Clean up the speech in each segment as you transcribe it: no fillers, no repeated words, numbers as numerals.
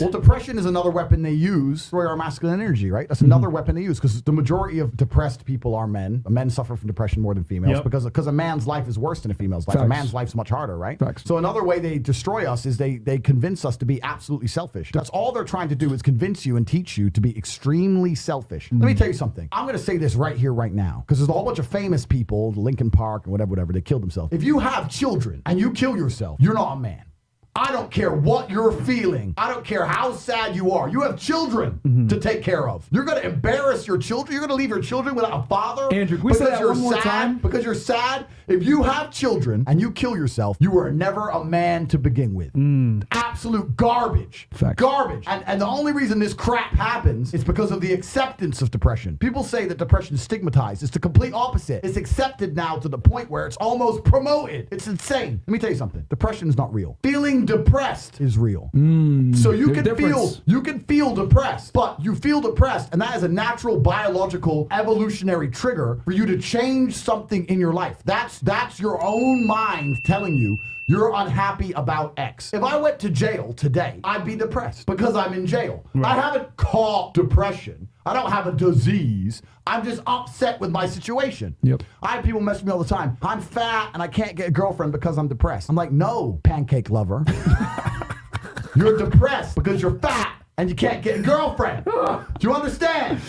Well, depression is another weapon they use to destroy our masculine energy, right? That's another weapon they use because the majority of depressed people are men. Men suffer from depression more than females because a man's life is worse than a female's life. A man's life's much harder, right? So another way they destroy us is they convince us to be absolutely selfish. That's all they're trying to do is convince you and teach you to be extremely selfish. Let me tell you something. I'm going to say this right here, right now, because there's a whole bunch of famous people, Lincoln Park and whatever, they killed themselves. If you have children and you kill yourself, you're not a man. I don't care what you're feeling. I don't care how sad you are. You have children to take care of. You're going to embarrass your children. You're going to leave your children without a father. Andrew, can we say that one more time? Because you're sad. If you have children and you kill yourself, you were never a man to begin with. Absolute garbage. Garbage. And the only reason this crap happens is because of the acceptance of depression. People say that depression is stigmatized. It's the complete opposite. It's accepted now to the point where it's almost promoted. It's insane. Let me tell you something. Depression is not real. Feeling depressed is real. So you can feel depressed, but you feel depressed, and that is a natural biological evolutionary trigger for you to change something in your life. That's your own mind telling you you're unhappy about X. If I went to jail today, I'd be depressed because I'm in jail. I haven't caught depression. I don't have a disease. I'm just upset with my situation. I have people mess with me all the time. I'm fat and I can't get a girlfriend because I'm depressed. I'm like, no, pancake lover. You're depressed because you're fat and you can't get a girlfriend. Do you understand?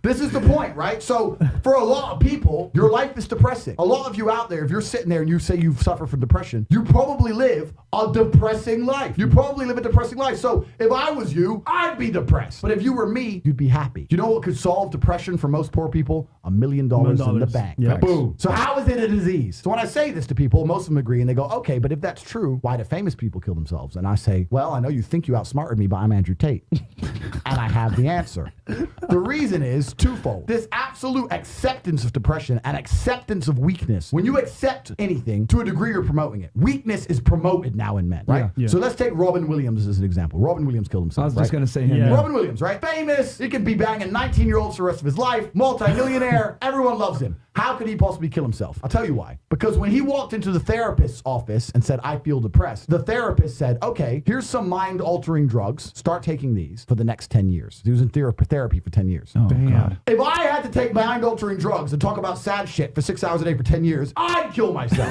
This is the point, right? So for a lot of people, your life is depressing. A lot of you out there, if you're sitting there and you say you suffer from depression, you probably live a depressing life. You probably live a depressing life. So if I was you, I'd be depressed. But if you were me, you'd be happy. You know what could solve depression for most poor people? $1 million in the bank. Boom. So how is it a disease? So when I say this to people, most of them agree and they go, okay, but if that's true, why do famous people kill themselves? And I say, well, I know you think you outsmarted me, but I'm Andrew Tate. And I have the answer. The reason is twofold. This absolute acceptance of depression and acceptance of weakness. When you accept anything, to a degree, you're promoting it. Weakness is promoted now in men, right? So let's take Robin Williams as an example. Robin Williams killed himself. I was just going to say him. Robin Williams, right? Famous. He could be banging 19-year-olds for the rest of his life. Multi-millionaire. Everyone loves him. How could he possibly kill himself? I'll tell you why. Because when he walked into the therapist's office and said, I feel depressed, the therapist said, okay, here's some mind-altering drugs. Start taking these for the next 10 years. He was in therapy for 10 years. Oh, God. If I had to take mind-altering drugs and talk about sad shit for 6 hours a day for 10 years, I'd kill myself.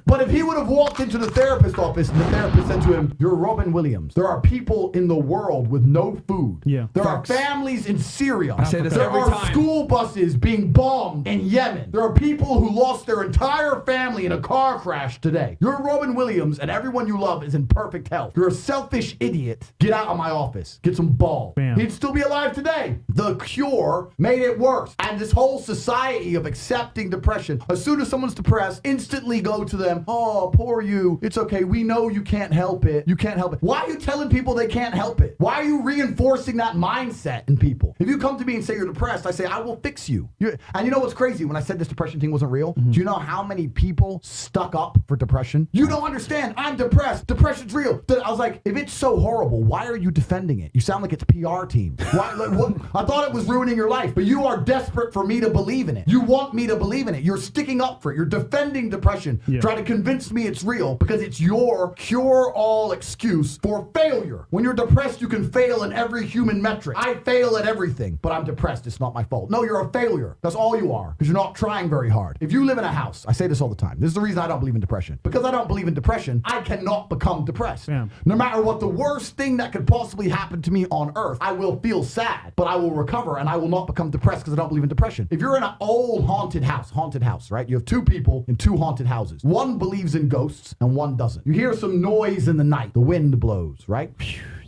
But if he would have walked into the therapist's office and the therapist said to him, you're Robin Williams. There are people in the world with no food. There are families in Syria. I say this there every are time. school buses being bombed in Yemen. There are people who lost their entire family in a car crash today. You're Robin Williams and everyone you love is in perfect health. You're a selfish idiot. Get out of my office. Get some balls. He'd still be alive today. The cure made it worse. And this whole society of accepting depression, as soon as someone's depressed, instantly go to them, oh, poor you. It's okay. We know you can't help it. You can't help it. Why are you telling people they can't help it? Why are you reinforcing that mindset in people? If you come to me and say you're depressed, I say, I will fix you. And you know what's crazy? When I said this depression thing wasn't real, do you know how many people stuck up for depression? You don't understand. I'm depressed. Depression's real. I was like, if it's so horrible, why are you defending it? You sound like it's PR team. Why? Like, what? I thought it was ruining your life, but you are desperate for me to believe in it. You want me to believe in it. You're sticking up for it. You're defending depression. Trying to convince me it's real because it's your cure-all excuse for failure. When you're depressed, you can fail in every human metric. I fail at everything, but I'm depressed. It's not my fault. No, you're a failure. That's all you are because you're not trying very hard. If you live in a house, I say this all the time. This is the reason I don't believe in depression. Because I don't believe in depression, I cannot become depressed. No matter what the worst thing that could possibly happen to me on earth, I will feel sad, but I will recover and I will not become depressed because I don't believe in depression. If you're in an old haunted house, right? You have two people in two haunted houses. One believes in ghosts and one doesn't. You hear some noise in the night. The wind blows, right?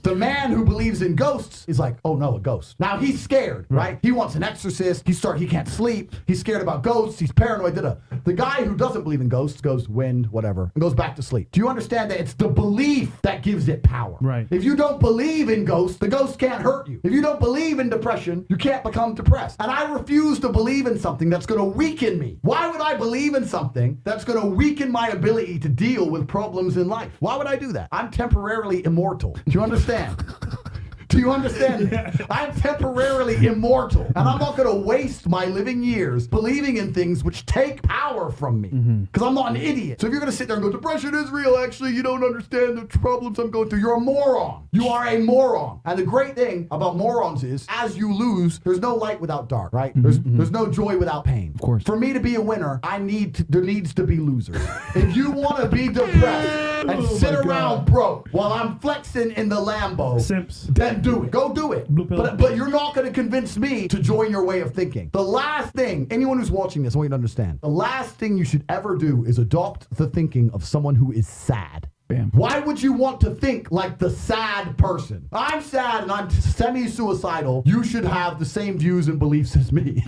The man who believes in ghosts is like, oh no, a ghost. Now he's scared, right? He wants an exorcist. He can't sleep. He's scared about ghosts. He's paranoid. The guy who doesn't believe in ghosts goes wind, whatever, and goes back to sleep. Do you understand that it's the belief that gives it power? Right. If you don't believe in ghosts, the ghost can't hurt you. If you don't believe in depression, you can't become depressed. And I refuse to believe in something that's going to weaken me. Why would I believe in something that's going to weaken my ability to deal with problems in life? Why would I do that? I'm temporarily immortal. Do you understand? Do you understand me? I'm temporarily immortal, and I'm not going to waste my living years believing in things which take power from me, because I'm not an idiot. So if you're going to sit there and go, depression is real, actually, you don't understand the problems I'm going through, you're a moron. You are a moron. And the great thing about morons is, as you lose, there's no light without dark, right? There's no joy without pain. Of course. For me to be a winner, there needs to be losers. If you want to be depressed and sit around broke while I'm flexing in the Lambo, Simps. then do it. Go do it. Blue pill. But you're not going to convince me to join your way of thinking. The last thing, anyone who's watching this, I want you to understand, the last thing you should ever do is adopt the thinking of someone who is sad. Bam. Why would you want to think like the sad person? I'm sad and I'm semi-suicidal. You should have the same views and beliefs as me.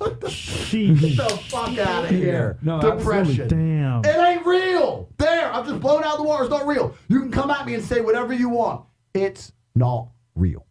Get the fuck out of here. No, Depression. Damn. It ain't real. There, I've just blown out the water. It's not real. You can come at me and say whatever you want. It's not real.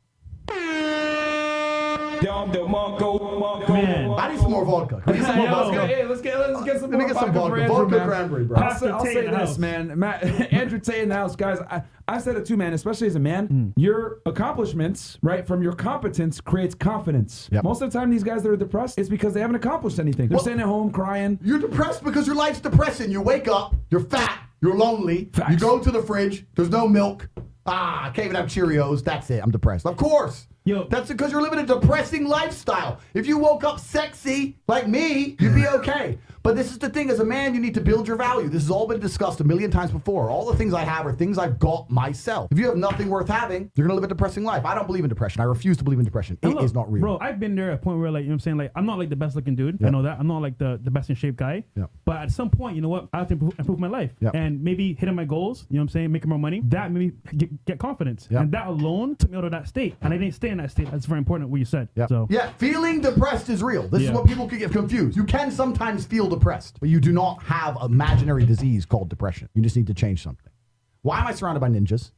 Man. I need some more vodka. Can we get some more vodka? Hey, let's get some Let me more get some vodka for vodka. Andrew, Vodka man. cranberry, bro. I'll Tate say in the this, house. man. Andrew Tate in the house, guys. I've said it too, man, especially as a man. Your accomplishments, right, from your competence creates confidence. Yep. Most of the time, these guys that are depressed, it's because they haven't accomplished anything. They're sitting at home crying. You're depressed because your life's depressing. You wake up, you're fat, you're lonely. Facts. You go to the fridge, there's no milk. I can't even have Cheerios. That's it. I'm depressed. Of course. Yo. That's because you're living a depressing lifestyle. If you woke up sexy like me, you'd be okay. But this is the thing. As a man, you need to build your value. This has all been discussed a million times before. All the things I have are things I've got myself. If you have nothing worth having, you're going to live a depressing life. I don't believe in depression. I refuse to believe in depression. It is not real. Bro, I've been there at a point where, like, you know what I'm saying? Like, I'm not like the best looking dude. I know that. I'm not like the best in shape guy. Yeah. But at some point, you know what? I have to improve my life. Yeah. And maybe hitting my goals, you know what I'm saying? Making more money. That made me get confidence. Yeah. And that alone took me out of that state. And I didn't stay in that state. That's very important what you said. Yeah. So. Yeah, feeling depressed is real. This is Yeah. what people could get confused. You can sometimes feel depressed, but you do not have an imaginary disease called depression. You just need to change something. Why am I surrounded by ninjas?